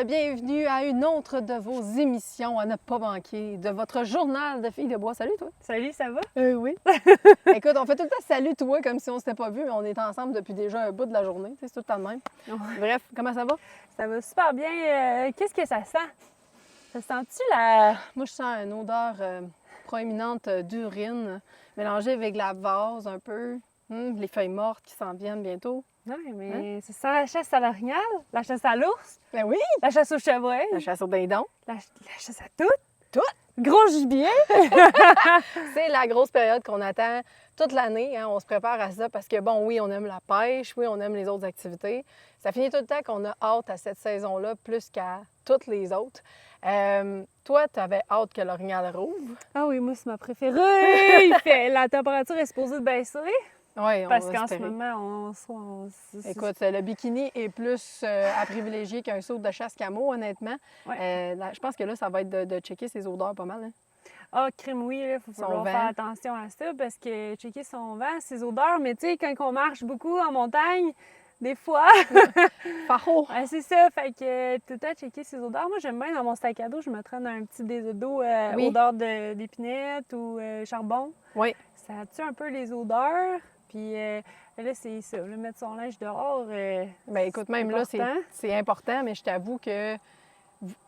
bienvenue à une autre de vos émissions à ne pas manquer, de votre journal de filles de bois. Salut toi! Salut, ça va? Oui. Écoute, on fait tout le temps salut toi comme si on s'était pas vu, mais on est ensemble depuis déjà un bout de la journée, c'est tout le temps de même. Ouais. Bref, comment ça va? Ça va super bien. Qu'est-ce que ça sent? Ça sent-tu la... Moi, je sens une odeur proéminente d'urine mélangée avec de la vase un peu. Les feuilles mortes qui s'en viennent bientôt. Non, mais ça sent la chasse à l'orignal, la chasse à l'ours, Ben oui! la chasse au chevreuil, La chasse au dindon. la chasse à tout. Tout! Gros gibier. C'est la grosse période qu'on attend toute l'année. Hein. On se prépare à ça parce que, bon, oui, on aime la pêche, oui, on aime les autres activités. Ça finit tout le temps qu'on a hâte à cette saison-là plus qu'à toutes les autres. Toi, tu avais hâte que l'orignal rouvre. Ah oui, moi, c'est ma préférée. La température est supposée de baisser Oui, on parce va qu'en ce espérer. moment, Écoute, le bikini est plus à privilégier qu'un saut de chasse camo, honnêtement. Ouais. Je pense que là, ça va être de checker ses odeurs pas mal. Hein. Ah, crème, oui, il faut Son faire vent. attention à ça parce que checker son vent, ses odeurs, mais tu sais, quand on marche beaucoup en montagne, des fois, Faro! ouais, c'est ça, fait que tout le temps checker ses odeurs. Moi, j'aime bien dans mon sac à dos, je me traîne un petit désodo Oui. odeur d'épinette ou charbon. Oui. Ça tue un peu les odeurs, puis là, c'est ça, là, mettre son linge dehors. Bien, écoute, c'est même là, important. c'est important, mais je t'avoue que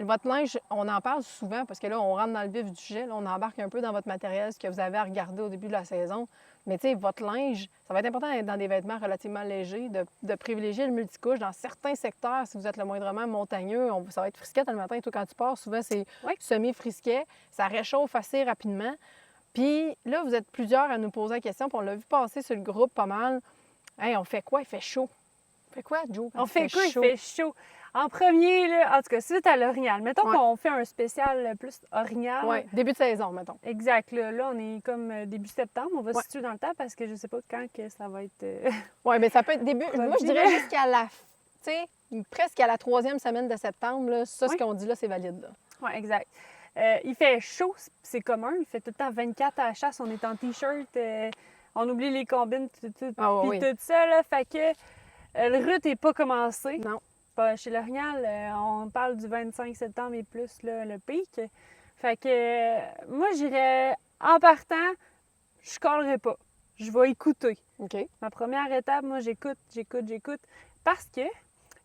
votre linge, on en parle souvent parce que là, on rentre dans le vif du sujet. Là, on embarque un peu dans votre matériel, ce que vous avez à regarder au début de la saison. Mais tu sais, votre linge, ça va être important d'être dans des vêtements relativement légers, de privilégier le multicouche. Dans certains secteurs, si vous êtes le moindrement montagneux, ça va être frisquet le matin. Toi, quand tu pars, souvent, c'est Oui. semi-frisquet. Ça réchauffe assez rapidement. Puis là, vous êtes plusieurs à nous poser la question, puis on l'a vu passer sur le groupe pas mal. Hey, on fait quoi? Il fait chaud. On fait quoi, Joe? quand On fait quoi? chaud? Il fait chaud. En premier, là, en tout cas, c'est à l'orignal. Mettons Ouais. qu'on fait un spécial plus orignal. Oui, début de saison, mettons. Exact. Là, on est comme début septembre. On va Ouais. se situer dans le temps parce que je sais pas quand que ça va être. Oui, mais ça peut être début. Moi, je dirais là. jusqu'à la. Tu sais, presque à la 3e semaine de septembre, là, ça, ce Oui. qu'on dit là, c'est valide. Là. Oui, exact. Il fait chaud, c'est commun. Il fait tout le temps 24 à la chasse. On est en T-shirt. On oublie les combines, puis oui. tout ça. Là, fait que le rut n'est pas commencé. Non. Chez l'orignal, on parle du 25 septembre et plus, là, le pic. Fait que moi, j'irais en partant, je collerai pas. Je vais écouter. OK. Ma première étape, moi, j'écoute. Parce que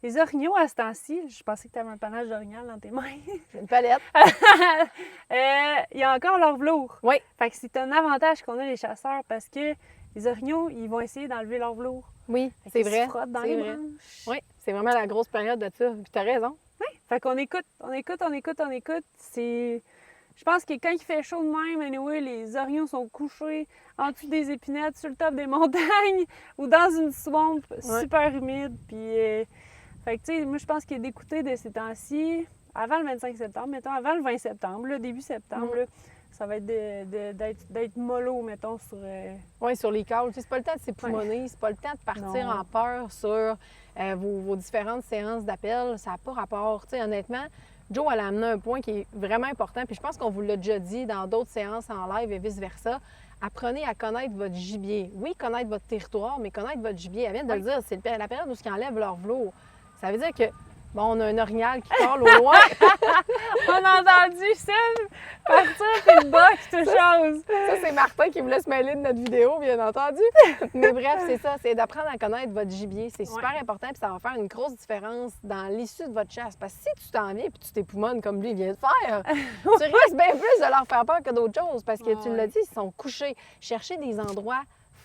les orignaux, à ce temps-ci, je pensais que tu avais un panache d'orignal dans tes mains. J'ai une palette. Il y a encore leur velours. Oui. Fait que c'est un avantage qu'on a les chasseurs parce que les orignaux, ils vont essayer d'enlever leur velours. Oui, Fait c'est qu'ils vrai. se frottent dans c'est les vrai. branches. Oui, c'est vraiment la grosse période de ça. Puis t'as raison. Fait qu'on écoute. C'est... Je pense que quand il fait chaud de même, anyway, les orignaux sont couchés en dessous des épinettes, sur le top des montagnes ou dans une swamp super humide. Puis, fait que, tu sais, moi, je pense que d'écouter de ces temps-ci, avant le 25 septembre, mettons, avant le 20 septembre, là, début septembre, là, ça va être d'être mollo, mettons, sur... Oui, sur les câbles. Tu sais, c'est pas le temps de s'époumoner, c'est pas le temps de partir Non. en peur sur vos différentes séances d'appel. Ça n'a pas rapport. Tu sais, honnêtement, Joe, elle a amené un point qui est vraiment important. Puis je pense qu'on vous l'a déjà dit dans d'autres séances en live et vice-versa. Apprenez à connaître votre gibier. Oui, connaître votre territoire, mais connaître votre gibier. Elle vient de le dire, c'est la période où ils enlèvent leur velours. Ça veut dire que, bon, on a un orignal qui parle au loin. On a entendu ça partir, puis le bas qui touche chose. Ça, c'est Martin qui voulait se mêler de notre vidéo, bien entendu. Mais bref, c'est ça, c'est d'apprendre à connaître votre gibier. C'est super important, puis ça va faire une grosse différence dans l'issue de votre chasse. Parce que si tu t'en viens puis tu t'époumones comme lui vient de faire, tu risques bien plus de leur faire peur que d'autres choses. Parce que tu l'as dit, ils sont couchés. Cherchez des endroits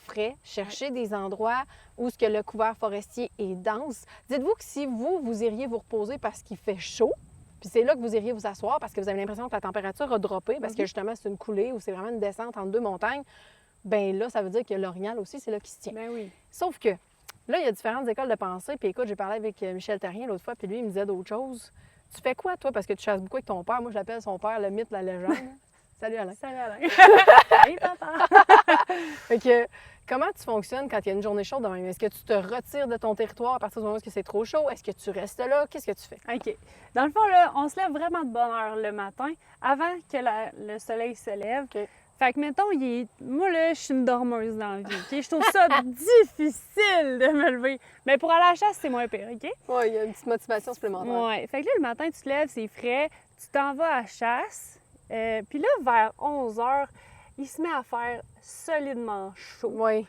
frais, cherchez des endroits où ce que le couvert forestier est dense. Dites-vous que si vous iriez vous reposer parce qu'il fait chaud, puis c'est là que vous iriez vous asseoir parce que vous avez l'impression que la température a droppé parce que justement c'est une coulée ou c'est vraiment une descente entre deux montagnes, bien là, ça veut dire que l'orignal aussi, c'est là qu'il se tient. Ben oui. Sauf que là, il y a différentes écoles de pensée. Puis écoute, j'ai parlé avec Michel Terrien l'autre fois, puis lui, il me disait d'autres choses. Tu fais quoi, toi? Parce que tu chasses beaucoup avec ton père. Moi, je l'appelle son père, le mythe, la légende. Salut, Alain. Salut, Alain. Salut, papa. Fait que, Comment tu fonctionnes quand il y a une journée chaude de même? Est-ce que tu te retires de ton territoire à partir du moment où c'est trop chaud? Est-ce que tu restes là? Qu'est-ce que tu fais? OK. Dans le fond, là, on se lève vraiment de bonne heure le matin, avant que le soleil se lève. OK. Fait que, mettons, moi, là, je suis une dormeuse dans la vie, OK? Je trouve ça difficile de me lever. Mais pour aller à la chasse, c'est moins pire, OK? Oui, il y a une petite motivation supplémentaire. Ouais. Fait que là, le matin, tu te lèves, c'est frais, tu t'en vas à la chasse. Puis là, vers 11 h, il se met à faire solidement chaud. Oui.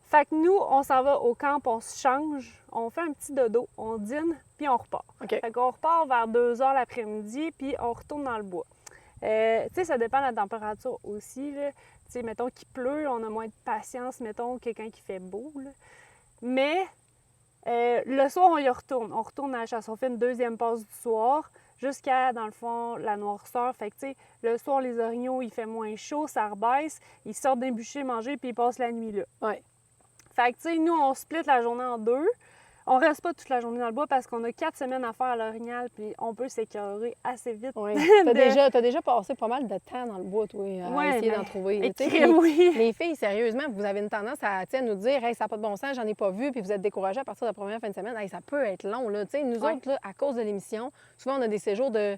Fait que nous, on s'en va au camp, on se change, on fait un petit dodo, on dîne, puis on repart. OK. Fait qu'on repart vers 2 h l'après-midi, puis on retourne dans le bois. Tu sais, ça dépend de la température aussi, là. Tu sais, mettons qu'il pleut, on a moins de patience, mettons, que quand il fait beau, là. Mais le soir, on y retourne. On retourne à la chasse. On fait une deuxième passe du soir jusqu'à, dans le fond, la noirceur. Fait que, tu sais, le soir, les orignaux, il fait moins chaud, ça rebaisse. Ils sortent d'un bûcher manger, puis ils passent la nuit là. Oui. Fait que, tu sais, nous, on split la journée en deux. On reste pas toute la journée dans le bois parce qu'on a 4 semaines à faire à l'orignal, puis on peut s'écœurer assez vite. Oui. T'as déjà passé pas mal de temps dans le bois, toi, à essayer d'en trouver. Oui. Les filles, sérieusement, vous avez une tendance à nous dire « Hey, ça n'a pas de bon sens, j'en ai pas vu », puis vous êtes découragées à partir de la première fin de semaine. Hey, ça peut être long, là. T'sais, nous autres, là, à cause de l'émission, souvent, on a des séjours de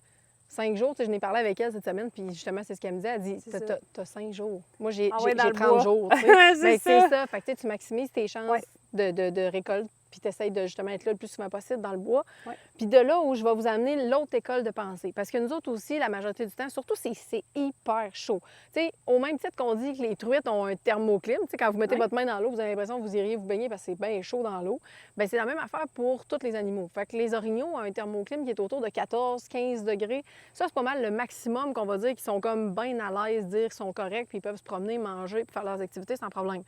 5 jours. Je n'ai parlé avec elle cette semaine, puis justement, c'est ce qu'elle me disait. Elle dit « T'as 5 jours. Moi, j'ai 30 jours. » C'est ça. Fait que tu maximises tes chances de récolte, puis tu essaies de justement être là le plus souvent possible dans le bois. Ouais. Puis de là où je vais vous amener l'autre école de pensée. Parce que nous autres aussi, la majorité du temps, surtout c'est hyper chaud. Tu sais, au même titre qu'on dit que les truites ont un thermoclim, tu sais, quand vous mettez votre main dans l'eau, vous avez l'impression que vous iriez vous baigner parce que c'est bien chaud dans l'eau. Bien, c'est la même affaire pour tous les animaux. Fait que les orignaux ont un thermoclim qui est autour de 14-15 degrés. Ça, c'est pas mal le maximum qu'on va dire qu'ils sont comme bien à l'aise, dire qu'ils sont corrects, puis ils peuvent se promener, manger, puis faire leurs activités sans problème.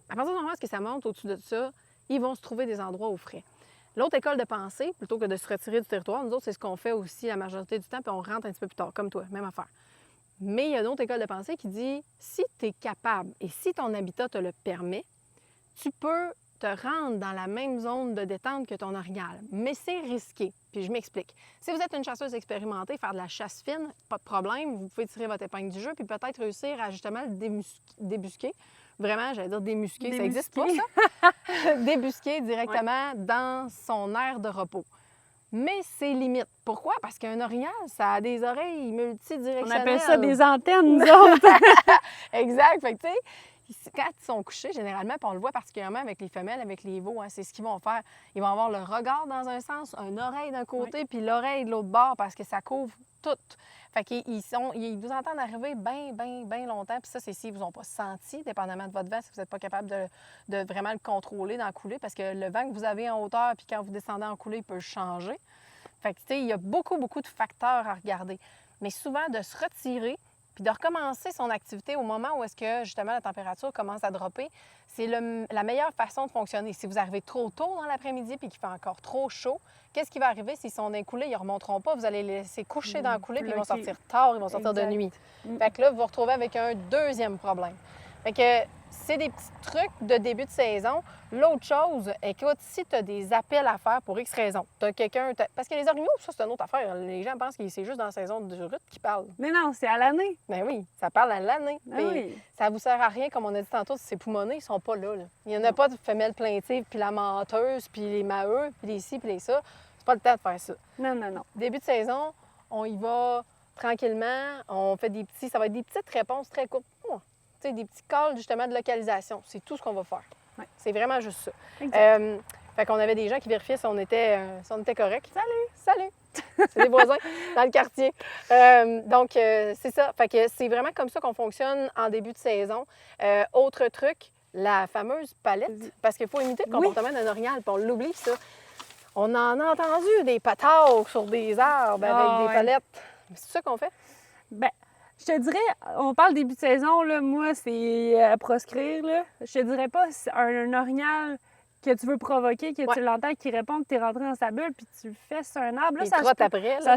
À partir du moment où ça monte au-dessus de ça, ils vont se trouver des endroits au frais. L'autre école de pensée, plutôt que de se retirer du territoire, nous autres, c'est ce qu'on fait aussi la majorité du temps, puis on rentre un petit peu plus tard, comme toi, même affaire. Mais il y a une autre école de pensée qui dit, si tu es capable et si ton habitat te le permet, tu peux te rendre dans la même zone de détente que ton orignal. Mais c'est risqué. Puis je m'explique. Si vous êtes une chasseuse expérimentée, faire de la chasse fine, pas de problème, vous pouvez tirer votre épingle du jeu, puis peut-être réussir à justement le débusquer. Vraiment, j'allais dire démusquer, ça n'existe pas, ça. Débusquer directement dans son aire de repos. Mais c'est limite. Pourquoi? Parce qu'un orignal, ça a des oreilles multidirectionnelles. On appelle ça des antennes, nous autres. Exact. Fait que, tu sais, quand ils sont couchés, généralement, puis on le voit particulièrement avec les femelles, avec les veaux, hein, c'est ce qu'ils vont faire. Ils vont avoir le regard dans un sens, une oreille d'un côté, puis l'oreille de l'autre bord, parce que ça couvre tout. Fait qu'ils vous entendent arriver bien longtemps. Puis ça, c'est s'ils ne vous ont pas senti, dépendamment de votre vent, si vous n'êtes pas capable de vraiment le contrôler dans la coulée, parce que le vent que vous avez en hauteur, puis quand vous descendez en coulée, il peut changer. Fait que, tu sais, il y a beaucoup de facteurs à regarder. Mais souvent, de se retirer, puis de recommencer son activité au moment où est-ce que, justement, la température commence à dropper, c'est la meilleure façon de fonctionner. Si vous arrivez trop tôt dans l'après-midi puis qu'il fait encore trop chaud, qu'est-ce qui va arriver s'ils sont dans le coulée? Ils ne remonteront pas. Vous allez les laisser coucher dans le coulée puis ils vont sortir tard, ils vont sortir de nuit. Fait que là, vous vous retrouvez avec un deuxième problème. Fait que c'est des petits trucs de début de saison. L'autre chose, écoute, si tu as des appels à faire pour X raison, tu as quelqu'un... Parce que les orignaux, ça, c'est une autre affaire. Les gens pensent que c'est juste dans la saison de rut qu'ils parlent. Mais non, c'est à l'année. Ben oui, ça parle à l'année. Oui. Ça vous sert à rien, comme on a dit tantôt, si c'est poumonné, ils sont pas là. Il n'y en a pas de femelles plaintives, puis la menteuse, puis les maheux, puis les ci, puis les ça. C'est pas le temps de faire ça. Non. Début de saison, on y va tranquillement. On fait des petits... Ça va être des petites réponses très courtes. Des petits calls, justement, de localisation. C'est tout ce qu'on va faire. Ouais. C'est vraiment juste ça. Fait qu'on avait des gens qui vérifiaient si on était correct. Salut! C'est des voisins dans le quartier. Donc, c'est ça. Fait que c'est vraiment comme ça qu'on fonctionne en début de saison. Autre truc, la fameuse palette. Parce qu'il faut imiter le comportement d'un orignal, puis on l'oublie, ça. On en a entendu des patates sur des arbres avec des palettes. C'est ça qu'on fait? Bien, je te dirais, on parle début de saison, là, moi, c'est à proscrire, là. Je te dirais pas un orignal que tu veux provoquer, que tu l'entends, qui répond que tu es rentré dans sa bulle, puis tu le fais sur un arbre. Là, ça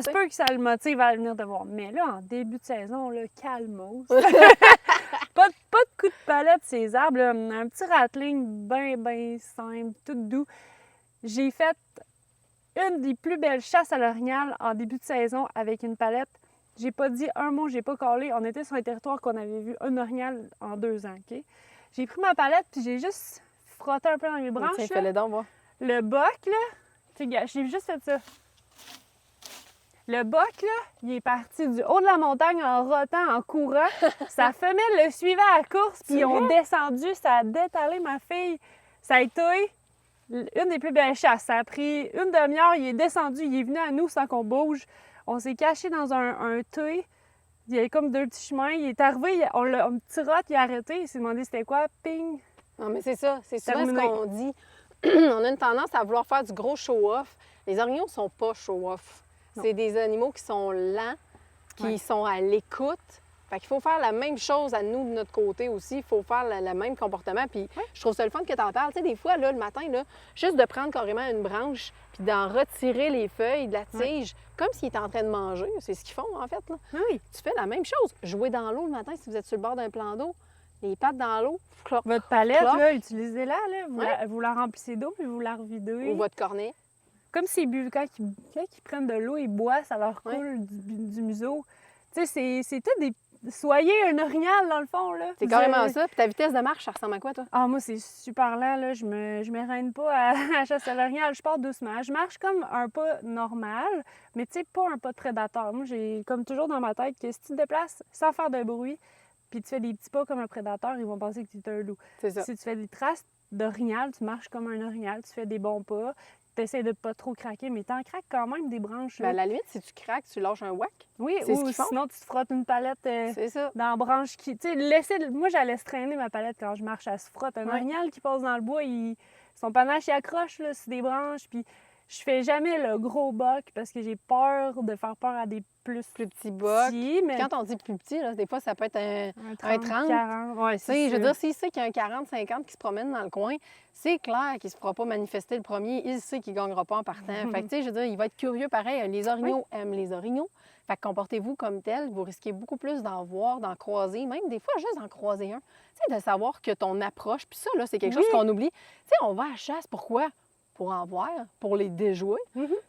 se peut que ça le motive à venir te voir. Mais là, en début de saison, là, calmos. pas de coup de palette, ces arbres, là. Un petit rattling bien simple, tout doux. J'ai fait une des plus belles chasses à l'orignal en début de saison avec une palette. J'ai pas dit un mot, j'ai pas collé. On était sur un territoire qu'on avait vu un orignal en 2 ans, OK? J'ai pris ma palette puis j'ai juste frotté un peu dans mes branches. Tiens, là. fais-le donc, voir. Le boc, là, tu sais, j'ai juste fait ça. Le boc, là, il est parti du haut de la montagne en rotant, en courant. Sa femelle le suivait à la course, puis ils ont descendu, ça a détalé ma fille. Ça a été une des plus belles chasses. Ça a pris une demi-heure, il est descendu, il est venu à nous sans qu'on bouge. On s'est caché dans un thé. Il y avait comme 2 petits chemins. Il est arrivé, un petit rot, il a arrêté, il s'est demandé c'était quoi, ping. Non, mais c'est ça, c'est souvent Terminé. ce qu'on dit. On a une tendance à vouloir faire du gros show-off. Les orignaux sont pas show-off. C'est des animaux qui sont lents, qui sont à l'écoute. Fait qu'il faut faire la même chose à nous, de notre côté aussi. Il faut faire le même comportement. Puis je trouve ça le fun que tu en parles. Tu sais, des fois, là, le matin, là, juste de prendre carrément une branche puis d'en retirer les feuilles de la tige, comme s'il était en train de manger. C'est ce qu'ils font, en fait. Là. Oui. Tu fais la même chose. Jouer dans l'eau le matin si vous êtes sur le bord d'un plan d'eau. Les pattes dans l'eau. Cloc, Votre palette, cloc. là, utilisez-la. Là. Vous la remplissez d'eau puis vous la revidez. Ou votre cornet. Comme s'ils buvent, quand ils prennent de l'eau, ils boivent, ça leur coule du museau. Tu sais, c'est tout des... Soyez un orignal, dans le fond, là. C'est carrément ça. Puis ta vitesse de marche, ça ressemble à quoi, toi? Ah, moi, c'est super lent, là. Je me règne pas à la chasse à l'orignal. Je pars doucement. Je marche comme un pas normal, mais tu sais, pas un pas de prédateur. Moi, j'ai comme toujours dans ma tête que si tu te déplaces sans faire de bruit, puis tu fais des petits pas comme un prédateur, ils vont penser que tu es un loup. C'est ça. Si tu fais des traces d'orignal, tu marches comme un orignal, tu fais des bons pas, tu essaies de pas trop craquer, mais t'en craques quand même des branches. Ben, à la limite, si tu craques, tu lâches un whack. Oui, c'est ce ou qu'ils font. sinon tu te frottes une palette C'est ça. dans la branche qui... Tu sais, moi, j'allais se traîner ma palette quand je marche, elle se frotte. Un orignal qui passe dans le bois, son panache, il accroche là, sur des branches, puis je fais jamais le gros boc parce que j'ai peur de faire peur à des plus petits bocs. mais... Quand on dit plus petit, là, des fois, ça peut être un 30. 40. Ouais, Je veux dire, s'il sait qu'il y a un 40-50 qui se promène dans le coin, c'est clair qu'il ne se fera pas manifester le premier. Il sait qu'il ne gagnera pas en partant. Fait que, tu sais, je veux dire, il va être curieux pareil. Les orignaux aiment les orignaux. Fait que comportez-vous comme tel. Vous risquez beaucoup plus d'en voir, d'en croiser, même des fois juste d'en croiser un. Tu sais, de savoir que ton approche, puis ça, là, c'est quelque chose qu'on oublie. Tu sais, on va à la chasse. Pourquoi? Pour en voir, pour les déjouer.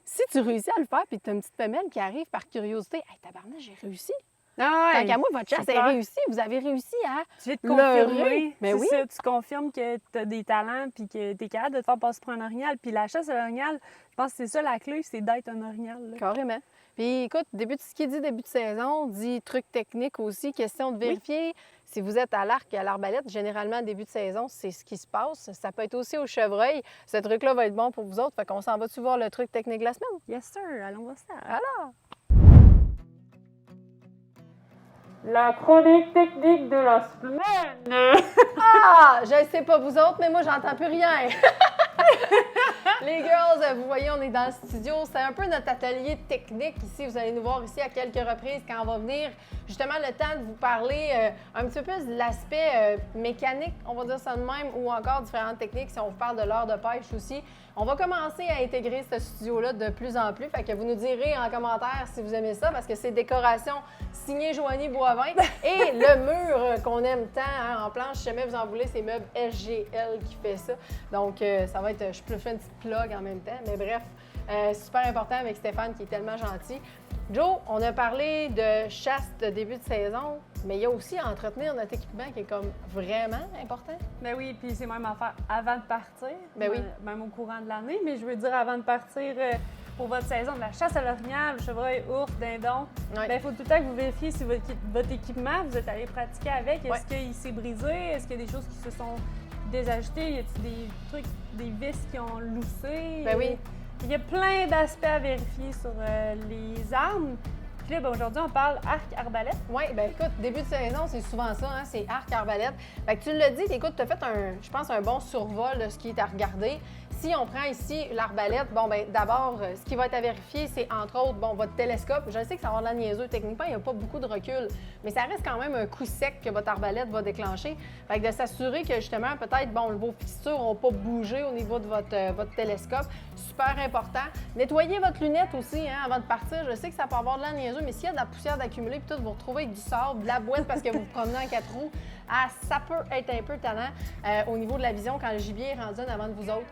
Si tu réussis à le faire, puis que tu as une petite femelle qui arrive par curiosité, hey, tabarnak, j'ai réussi. Ah, Tant qu'à moi, votre chasse est réussie. Vous avez réussi à tu viens de leurrer. confirmer. Mais oui. Ça, tu confirmes que tu as des talents puis que tu es capable de te faire passer pour un orignal. Puis la chasse à l'orignal, je pense que c'est ça la clé, c'est d'être un orignal. Là. Carrément. Puis écoute, ce qui dit début de saison, dit truc technique aussi, question de vérifier. Si vous êtes à l'arc et à l'arbalète, généralement, début de saison, c'est ce qui se passe. Ça peut être aussi au chevreuil. Ce truc-là va être bon pour vous autres. Fait qu'on s'en va-tu voir le truc technique de la semaine? Yes, sir. Allons voir ça. Alors! La chronique technique de la semaine. Ah! Je sais pas vous autres, mais moi, j'entends plus rien. Les girls, vous voyez, on est dans le studio. C'est un peu notre atelier technique ici. Vous allez nous voir ici à quelques reprises quand on va venir justement le temps de vous parler un petit peu plus de l'aspect mécanique, on va dire ça de même, ou encore différentes techniques si on vous parle de l'heure de pêche aussi. On va commencer à intégrer ce studio-là de plus en plus. Fait que vous nous direz en commentaire si vous aimez ça, parce que c'est décoration signée Joanie Boivin. Et le mur qu'on aime tant en planche, si jamais vous en voulez, c'est Meubles SGL qui fait ça. Donc, ça va être, je peux faire une petite plug en même temps, mais bref, super important avec Stéphane qui est tellement gentil. Joe, on a parlé de chasse de début de saison, mais il y a aussi à entretenir notre équipement qui est comme vraiment important. Ben oui, puis c'est même à faire avant de partir. Ben oui. Même au courant de l'année, mais je veux dire avant de partir pour votre saison de la chasse à l'orignal, chevreuil, ours, dindon. Ouais. Ben, il faut tout le temps que vous vérifiez si votre équipement, vous êtes allé pratiquer avec. Est-ce qu'il s'est brisé? Est-ce qu'il y a des choses qui se sont désajustées? Y a-t-il des trucs, des vis qui ont loussé? Ben oui. Il y a plein d'aspects à vérifier sur les armes. Puis là, ben, aujourd'hui, on parle arc-arbalète. Oui, bien écoute, début de saison, c'est souvent ça, hein, c'est arc-arbalète. Fait que tu l'as dit, écoute, tu as fait je pense, un bon survol de ce qui est à regarder. Si on prend ici l'arbalète, bon, bien d'abord, ce qui va être à vérifier, c'est entre autres, bon, votre télescope. Je sais que ça va avoir de la niaiseux. Techniquement, il n'y a pas beaucoup de recul, mais ça reste quand même un coup sec que votre arbalète va déclencher. Fait que de s'assurer que justement, peut-être, bon, vos fixtures n'ont pas bougé au niveau de votre télescope. Super important. Nettoyez votre lunette aussi, hein, avant de partir. Je sais que ça peut avoir de la niaiseux niaiseux, mais s'il y a de la poussière d'accumuler, puis tout, vous retrouvez avec du sable, de la boîte parce que vous vous promenez en 4 roues, ça peut être un peu tannant au niveau de la vision quand le gibier est rendu en avant de vous autres.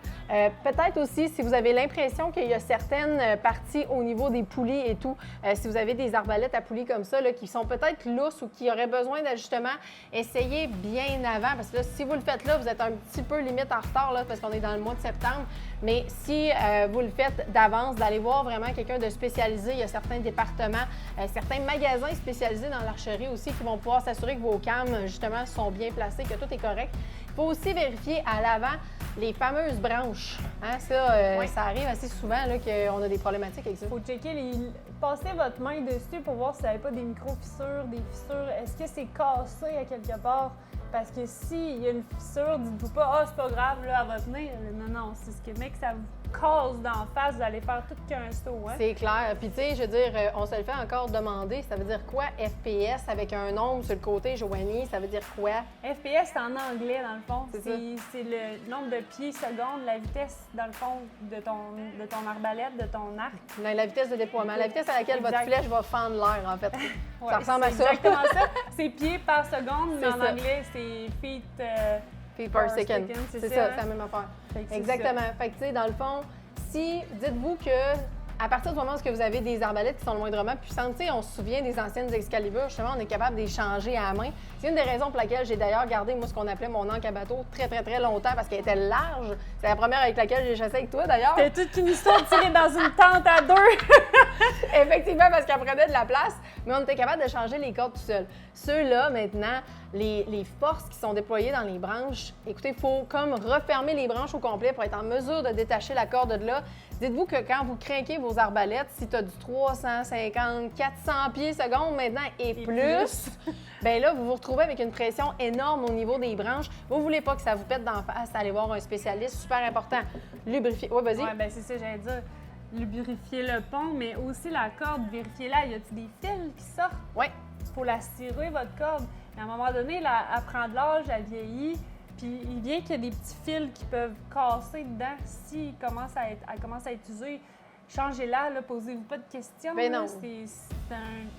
Peut-être aussi, si vous avez l'impression qu'il y a certaines parties au niveau des poulies et tout, si vous avez des arbalètes à poulies comme ça, là, qui sont peut-être lousses ou qui auraient besoin d'ajustement, essayez bien avant, parce que là, si vous le faites là, vous êtes un petit peu limite en retard, là, parce qu'on est dans le mois de septembre. Mais si vous le faites d'avance, d'aller voir vraiment quelqu'un de spécialisé, il y a certains départements, certains magasins spécialisés dans l'archerie aussi qui vont pouvoir s'assurer que vos cames, justement, sont bien placées, que tout est correct. Il faut aussi vérifier à l'avant les fameuses branches. Hein, ça arrive assez souvent qu'on a des problématiques avec ça. Il faut checker passez votre main dessus pour voir si vous n'avez pas des micro-fissures, des fissures. Est-ce que c'est cassé à quelque part? Parce que s'il y a une fissure, dites-vous pas « Ah, c'est pas grave, là, elle va tenir. » Non, c'est ce que, mec, ça vous casse d'en face, vous allez faire tout qu'un saut. Hein? C'est clair. Puis, tu sais, je veux dire, on se le fait encore demander. Ça veut dire quoi, FPS, avec un nombre sur le côté, Joanie? Ça veut dire quoi? FPS, c'est en anglais, dans le fond. C'est le nombre de pieds secondes, la vitesse, dans le fond, de ton arbalète, de ton arc. La vitesse de déploiement. La vitesse à laquelle votre flèche va fendre l'air, en fait. Ouais, ça ressemble à ça. Exactement ça. C'est pieds par seconde, mais en anglais, c'est feet... feet per second. C'est ça, c'est la même affaire. Exactement. Fait que, tu sais, dans le fond, dites-vous que à partir du moment où vous avez des arbalètes qui sont le moindrement puissantes, on se souvient des anciennes Excalibur, justement, on est capable de les changer à la main. C'est une des raisons pour laquelle j'ai d'ailleurs gardé, moi, ce qu'on appelait mon ancre à bateau très, très, très longtemps parce qu'elle était large. C'est la première avec laquelle j'ai chassé avec toi, d'ailleurs. C'était toute une histoire tirée dans une tente à deux. Effectivement, parce qu'elle prenait de la place, mais on était capable de changer les cordes tout seul. Ceux-là, maintenant, les forces qui sont déployées dans les branches, écoutez, il faut comme refermer les branches au complet pour être en mesure de détacher la corde de là. Dites-vous que quand vous crinquez vos arbalètes, si tu as du 350, 400 pieds secondes maintenant et plus, bien là, vous vous retrouvez avec une pression énorme au niveau des branches. Vous ne voulez pas que ça vous pète d'en face, allez voir un spécialiste, super important. Lubrifier. Oui, vas-y. Oui, bien c'est ça, j'allais dire. Lubrifier le pont, mais aussi la corde, vérifiez-la. Y a-t-il des fils qui sortent? Oui. Il faut la cirer, votre corde. Et à un moment donné, elle prend de l'âge, elle vieillit. Puis il vient qu'il y a des petits fils qui peuvent casser dedans si elle commence à être usée. Changez-la, posez-vous pas de questions. Ben non.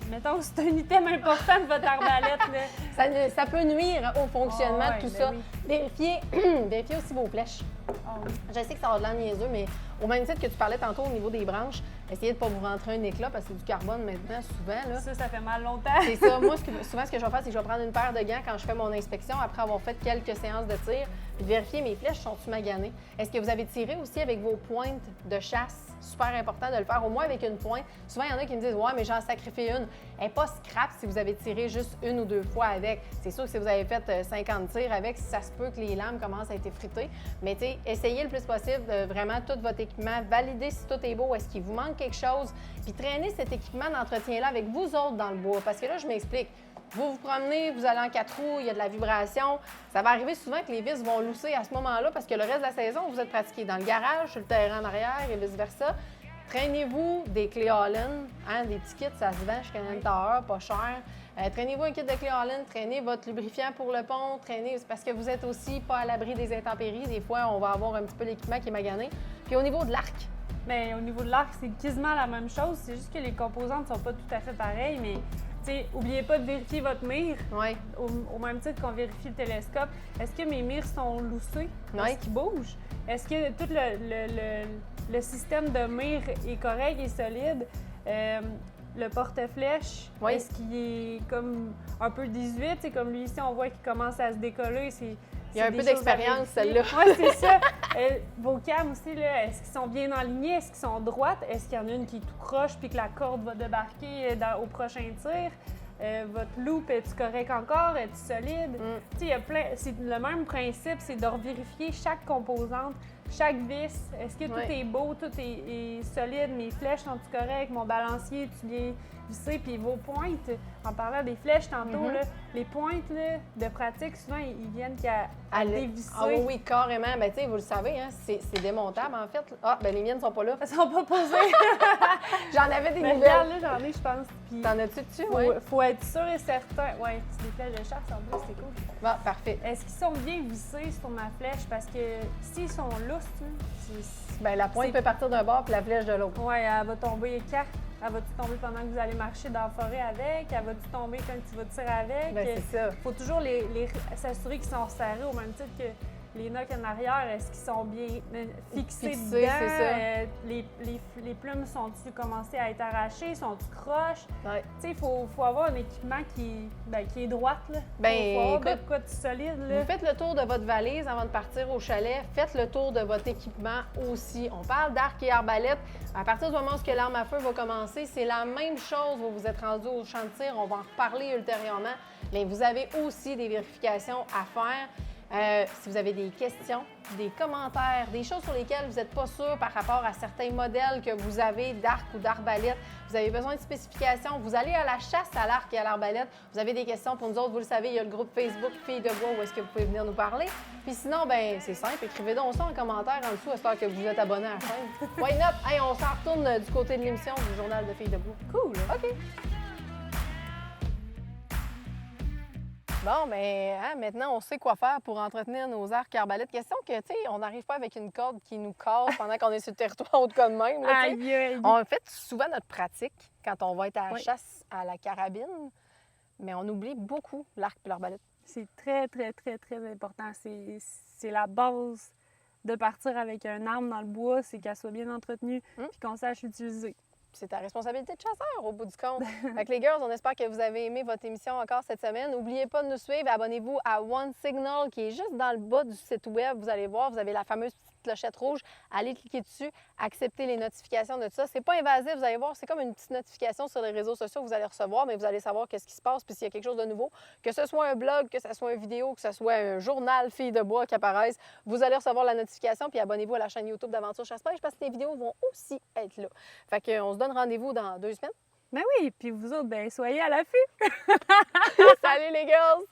Mettons, c'est un item important de votre arbalète. Ça peut nuire au fonctionnement de tout ça. Oui. Vérifiez aussi vos flèches. Oui. Je sais que ça va de l'air niaiseux, mais au même titre que tu parlais tantôt au niveau des branches, essayez de ne pas vous rentrer un éclat parce que c'est du carbone maintenant, souvent. Là. Ça fait mal longtemps. C'est ça. Moi, souvent, ce que je vais faire, c'est que je vais prendre une paire de gants quand je fais mon inspection après avoir fait quelques séances de tir, puis vérifier mes flèches sont-tu maganées. Est-ce que vous avez tiré aussi avec vos pointes de chasse? Super important de le faire, au moins avec une pointe. Souvent, il y en a qui me disent « Ouais, mais j'en sacrifie une. » Elle n'est pas scrap si vous avez tiré juste une ou deux fois avec. C'est sûr que si vous avez fait 50 tirs avec, ça se peut que les lames commencent à être effritées. Mais tu sais, essayez le plus possible de vraiment tout votre équipement, validez si tout est beau, est-ce qu'il vous manque quelque chose, puis traînez cet équipement d'entretien-là avec vous autres dans le bois. Parce que là, je m'explique. Vous vous promenez, vous allez en 4 roues, il y a de la vibration. Ça va arriver souvent que les vis vont lousser à ce moment-là parce que le reste de la saison, vous êtes pratiqué dans le garage, sur le terrain en arrière et vice-versa. Traînez-vous des clés All-in, des petits kits, ça se vend chez Canadian Tower, pas cher. Traînez-vous un kit de clés All-in, traînez votre lubrifiant pour le pont, traînez, parce que vous êtes aussi pas à l'abri des intempéries. Des fois, on va avoir un petit peu l'équipement qui est magané. Puis au niveau de l'arc. Bien, au niveau de l'arc, c'est quasiment la même chose. C'est juste que les composantes ne sont pas tout à fait pareilles, mais n'oubliez pas de vérifier votre mire. Oui. Au même titre qu'on vérifie le télescope. Est-ce que mes mires sont loussées? Oui. Est-ce qu'ils bougent? Est-ce que tout le système de mire est correct et solide? Le porte-flèche, oui. Est-ce qu'il est comme un peu 18? C'est comme lui ici, on voit qu'il commence à se décoller. Il y a un peu d'expérience, celle-là. Oui, c'est ça. Vos cams aussi, là, est-ce qu'ils sont bien alignés? Est-ce qu'ils sont droites? Est-ce qu'il y en a une qui est tout croche puis que la corde va débarquer au prochain tir? Votre loupe, est-tu correct encore? Est-tu solide? Il y a plein. C'est le même principe, c'est de revérifier chaque composante, chaque vis. Est-ce que tout est beau, tout est solide? Mes flèches sont-tu correctes? Mon balancier, est-tu bien vissé? Puis vos pointes, en parlant des flèches tantôt, là, les pointes là, de pratique, souvent, ils viennent qu'à dévisser. Ah oui, carrément. Ben, tu sais, vous le savez, hein, c'est démontable, en fait. Ah, ben les miennes sont pas là. Elles sont pas posées. J'en avais des nouvelles. Regarde, là, j'en ai, je pense. Puis t'en as-tu dessus? Faut être sûr et certain. Oui, c'est des flèches de chasse en plus, c'est cool. Bon, parfait. Est-ce qu'ils sont bien vissés sur ma flèche? Parce que s'ils sont lousses, ben, la pointe peut partir d'un bord puis la flèche de l'autre. Oui, elle va tomber 4. Elle va-tu tomber pendant que vous allez marcher dans la forêt avec? Elle va-tu tomber quand tu vas tirer avec? Ben, c'est ça. Il faut toujours s'assurer qu'ils sont serrés au même titre que les nocs en arrière. Est-ce qu'ils sont bien fixés dedans? C'est ça. Les plumes sont-tu commencées à être arrachées? Sont-tu croches? Ouais. Tu sais, il faut avoir un équipement qui est droite. Là. Ben, faut avoir écoute, de quoi de solide. Là. Vous faites le tour de votre valise avant de partir au chalet. Faites le tour de votre équipement aussi. On parle d'arc et arbalète. À partir du moment où l'arme à feu va commencer, c'est la même chose. Vous êtes rendu au champ de tir. On va en reparler ultérieurement. Mais vous avez aussi des vérifications à faire. Si vous avez des questions, des commentaires, des choses sur lesquelles vous n'êtes pas sûr par rapport à certains modèles que vous avez d'arc ou d'arbalète, vous avez besoin de spécifications, vous allez à la chasse à l'arc et à l'arbalète, vous avez des questions pour nous autres, vous le savez, il y a le groupe Facebook Filles de bois où est-ce que vous pouvez venir nous parler. Puis sinon, ben c'est simple, écrivez donc ça en commentaire en dessous à ce temps que vous êtes abonné à la chaîne. Why not? Hey, on s'en retourne du côté de l'émission du Journal de Filles de bois. Cool! OK. Bon, bien, maintenant, on sait quoi faire pour entretenir nos arcs et arbalètes. Question que, tu sais, on n'arrive pas avec une corde qui nous casse pendant qu'on est sur le territoire ou de cas de même. Là, Aïe, aïe. on fait souvent notre pratique quand on va être à la Oui. chasse à la carabine, mais on oublie beaucoup l'arc et l'arbalète. C'est très, très, très, très important. C'est la base de partir avec un arme dans le bois, c'est qu'elle soit bien entretenue et qu'on sache l'utiliser. C'est ta responsabilité de chasseur, au bout du compte. Fait que les girls, on espère que vous avez aimé votre émission encore cette semaine. N'oubliez pas de nous suivre. Abonnez-vous à One Signal, qui est juste dans le bas du site web. Vous allez voir, vous avez la fameuse petite clochette rouge. Allez cliquer dessus, acceptez les notifications de tout ça. C'est pas invasif, vous allez voir, c'est comme une petite notification sur les réseaux sociaux que vous allez recevoir, mais vous allez savoir qu'est-ce qui se passe, puis s'il y a quelque chose de nouveau, que ce soit un blog, que ce soit une vidéo, que ce soit un journal Filles de bois qui apparaisse, vous allez recevoir la notification, puis abonnez-vous à la chaîne YouTube d'Aventure Chasse-Pêche parce que les vidéos vont aussi être là. Fait qu'on se donne rendez-vous dans 2 semaines. Ben oui, puis vous autres, ben soyez à l'affût! Salut les girls!